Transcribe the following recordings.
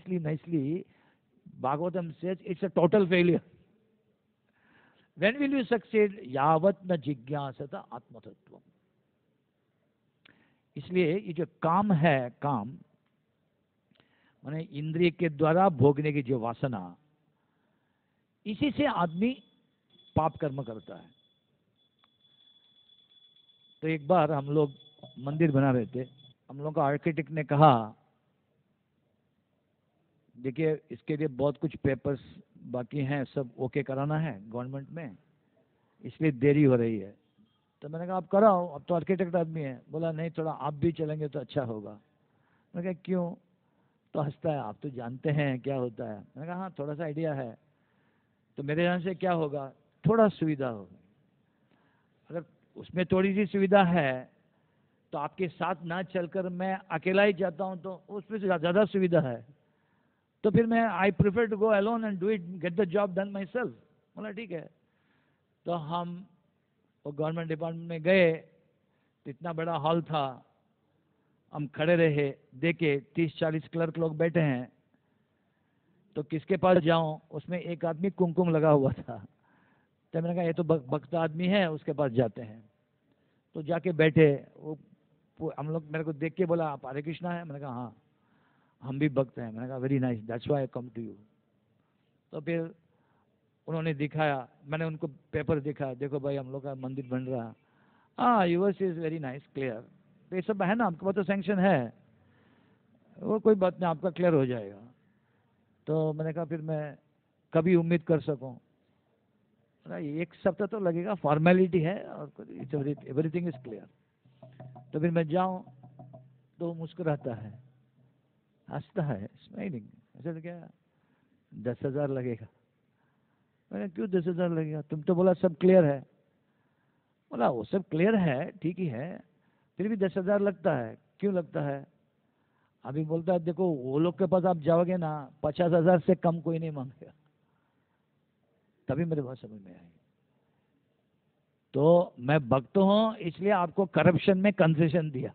nicely, Bhagavatam says it's a total failure. When will you succeed? यावत न जिज्ञासत आत्मतत्वम. इसलिए ये जो काम है, काम माने इंद्रिय के द्वारा भोगने की जो वासना, इसी से आदमी पाप कर्म करता है. तो एक बार हम लोग मंदिर बना रहे थे. हम लोग का आर्किटेक्ट ने कहा, देखिए इसके लिए बहुत कुछ पेपर्स बाकी हैं, सब ओके कराना है गवर्नमेंट में, इसलिए देरी हो रही है. तो मैंने कहा आप कराओ, अब तो आर्किटेक्ट आदमी है. बोला नहीं, थोड़ा आप भी चलेंगे तो अच्छा होगा. मैंने कहा क्यों? तो हंसता है, आप तो जानते हैं क्या होता है. मैंने कहा हाँ, थोड़ा सा आइडिया है. तो मेरे यहाँ से क्या होगा, थोड़ा सुविधा होगी. अगर उसमें थोड़ी सी सुविधा है तो आपके साथ ना चलकर मैं अकेला ही जाता हूँ तो उसमें ज़्यादा सुविधा है. तो फिर मैं I prefer to go alone and do it, get the job done myself. बोला ठीक है. तो हम वो गवर्नमेंट डिपार्टमेंट में गए. तो इतना बड़ा हॉल था, हम खड़े रहे, देखे 30-40 क्लर्क लोग बैठे हैं. तो किसके पास जाऊं? उसमें एक आदमी कुमकुम लगा हुआ था. तो मैंने कहा ये तो भक्त आदमी है, उसके पास जाते हैं. तो जाके बैठे. वो हम लोग मेरे को देख के बोला आप हरे कृष्णा है? मैंने कहा हाँ, हम भी भक्त हैं. मैंने कहा very nice, that's why I come to you. तो फिर उन्होंने दिखाया, मैंने उनको पेपर दिखाया, देखो भाई हम लोग का मंदिर बन रहा. हाँ, US is very nice, clear. तो ये सब है ना, आपके पास तो सैंक्शन है, वो कोई बात नहीं, आपका क्लियर हो जाएगा. तो मैंने कहा फिर मैं कभी उम्मीद कर सकूं? एक सप्ताह तो लगेगा, फॉर्मेलिटी है और एवरीथिंग इज क्लियर. तो फिर मैं जाऊं तो मुस्कुराता है, हंसता है, स्माइलिंग. ऐसा क्या 10,000 लगेगा? मैंने क्यों 10,000 लगेगा, तुम तो बोला सब क्लियर है. बोला वो सब क्लियर है, ठीक ही है, फिर भी 10,000 लगता है. क्यों लगता है? अभी बोलता है देखो वो लोग के पास आप जाओगे ना, 50,000 से कम कोई नहीं मांगेगा. तभी मेरे बात समझ में आई. तो मैं भक्त हूं इसलिए आपको करप्शन में कंसेशन दिया.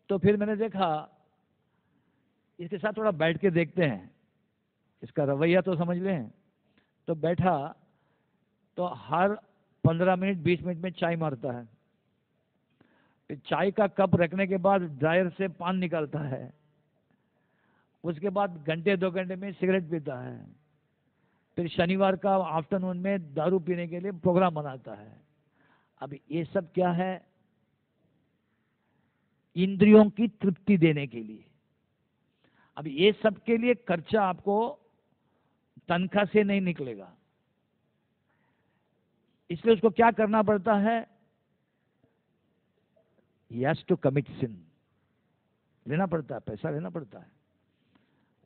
तो फिर मैंने देखा इसके साथ थोड़ा बैठ के देखते हैं, इसका रवैया तो समझ लें. तो बैठा तो हर 15 मिनट 20 मिनट में चाय मारता है. फिर चाय का कप रखने के बाद ड्रायर से पान निकालता है. उसके बाद घंटे 2 घंटे में सिगरेट पीता है. फिर शनिवार का आफ्टरनून में दारू पीने के लिए प्रोग्राम बनाता है. अब ये सब क्या है? इंद्रियों की तृप्ति देने के लिए. अब ये सब के लिए खर्चा आपको तनख्वाह से नहीं निकलेगा, इसलिए उसको क्या करना पड़ता है? He has to commit sin. लेना पड़ता है, पैसा लेना पड़ता है.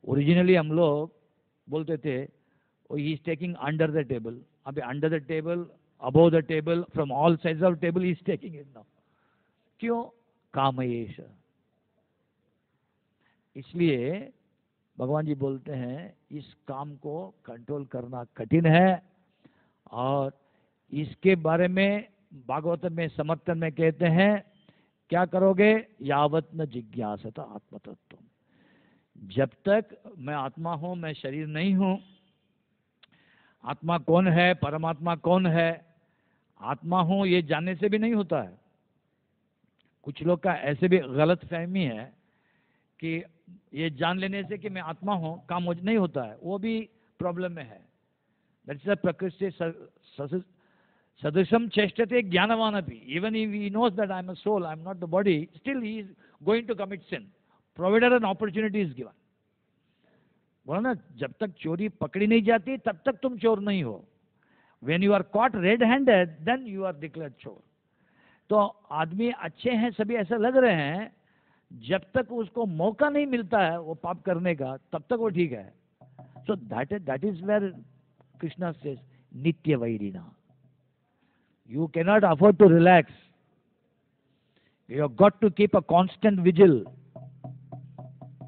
ओरिजिनली हम लोग बोलते थे he is taking under the table. अभी under the table, above the table, from all sides of table he is taking it now. क्यों? कामयेश. इसलिए भगवान जी बोलते हैं इस काम को कंट्रोल करना कठिन है. और इसके बारे में भागवत में समर्थन में कहते हैं क्या करोगे? यावत न जिज्ञासत आत्मतत्व. जब तक मैं आत्मा हूं, मैं शरीर नहीं हूं. आत्मा कौन है, परमात्मा कौन है, आत्मा हूं ये जानने से भी नहीं होता है. कुछ लोग का ऐसे भी गलत फहमी है कि ये जान लेने से कि मैं आत्मा हूं काम नहीं होता है, वो भी प्रॉब्लम में है. दैट्स द प्रकृति सदृशम चेष्टते ज्ञानवान अपि. Even if he knows that I am a soul, I am not the body, still he is going to commit sin provided an opportunity is given. बोला ना, जब तक चोरी पकड़ी नहीं जाती तब तक तुम चोर नहीं हो. When you are caught red handed then you are declared चोर. तो आदमी अच्छे हैं सभी ऐसा लग रहे हैं, जब तक उसको मौका नहीं मिलता है वो पाप करने का तब तक वो ठीक है. So that is where Krishna says नित्य वैरिणा. You cannot afford to relax. You have got to keep a constant vigil.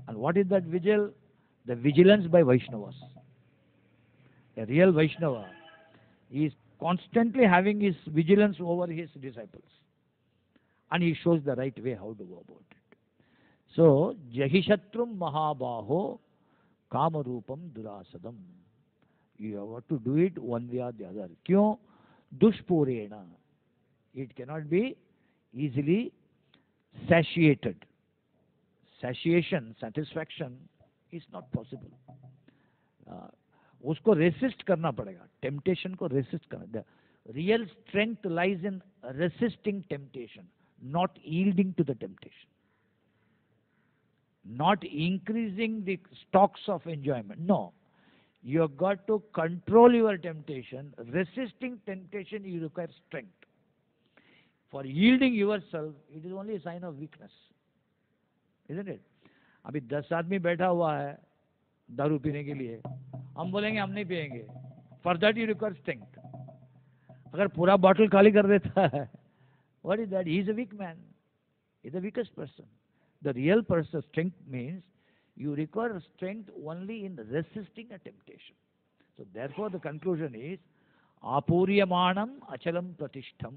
And what is that vigil? The vigilance by Vaishnavas. A real Vaishnava, he is constantly having his vigilance over his disciples. and he shows the right way how to go about it. So, Jahishatrum Mahabaho Kamarupam Durasadam. You have to do it one way or the other. Kyun? Dushpurena. It cannot be easily satiated. Satiation, satisfaction is not possible. उसको resist करना पड़ेगा, temptation को resist करना. The real strength lies in resisting temptation, not yielding to the temptation, not increasing the stocks of enjoyment. No. You have got to control your temptation. Resisting temptation, you require strength. For yielding yourself, it is only a sign of weakness. Isn't it? अभी 10 आदमी बैठा हुआ है दारू पीने के लिए, हम बोलेंगे हम नहीं पिएंगे. For that you require strength. अगर पूरा बॉटल खाली कर देता है, what is that? He is a weak man. He is the weakest person. The real person strength means you require strength only in resisting a temptation. So therefore the conclusion is Apuryamanam achalam pratishtham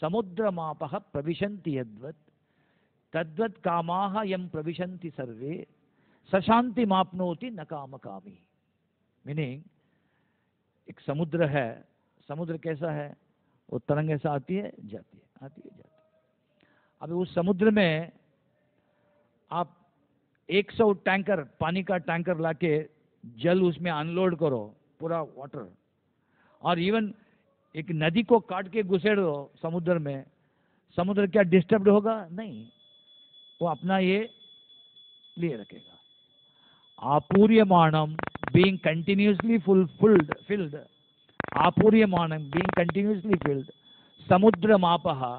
samudramapaha pravishanti yadvat tadvat kamaha yam pravishanti sarve sashanti mapnoti nakamakami. Meaning एक समुद्र है, समुद्र कैसा है? वो तरंग ऐसा आती है जाती है, आती है जाती है. अभी उस समुद्र में आप 100 टैंकर पानी का टैंकर लाके जल उसमें अनलोड करो, पूरा वाटर, और इवन एक नदी को काट के घुसेड़ दो समुद्र में, समुद्र क्या डिस्टर्ब होगा? नहीं, वो अपना ये लिए रखेगा. आपूर्यमाणम being continuously filled, आपूर्यमाणम being continuously filled, समुद्र मापहा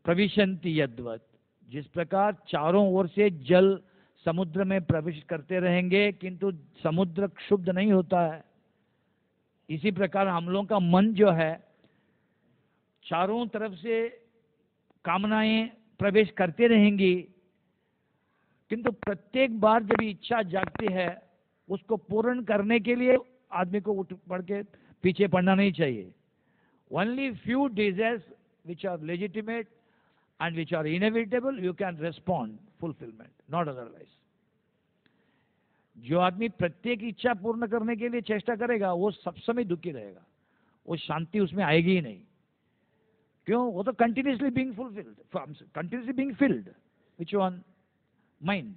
प्रविशंति यद्वत. जिस प्रकार चारों ओर से जल समुद्र में प्रवेश करते रहेंगे किंतु समुद्र क्षुब्ध नहीं होता है, इसी प्रकार हम लोगों का मन जो है चारों तरफ से कामनाएं प्रवेश करते रहेंगी, किंतु प्रत्येक बार जब इच्छा जागती है उसको पूर्ण करने के लिए आदमी को उठ पड़ के पीछे पड़ना नहीं चाहिए. Only few desires which are legitimate and which are inevitable, you can respond fulfillment, not otherwise. जो आदमी प्रत्येक इच्छा पूर्ण करने के लिए चेष्टा करेगा वो सब समय दुखी रहेगा, वो शांति उसमें आएगी ही नहीं. क्यों? वो तो continuously being fulfilled, continuously being field. Which one? Mind.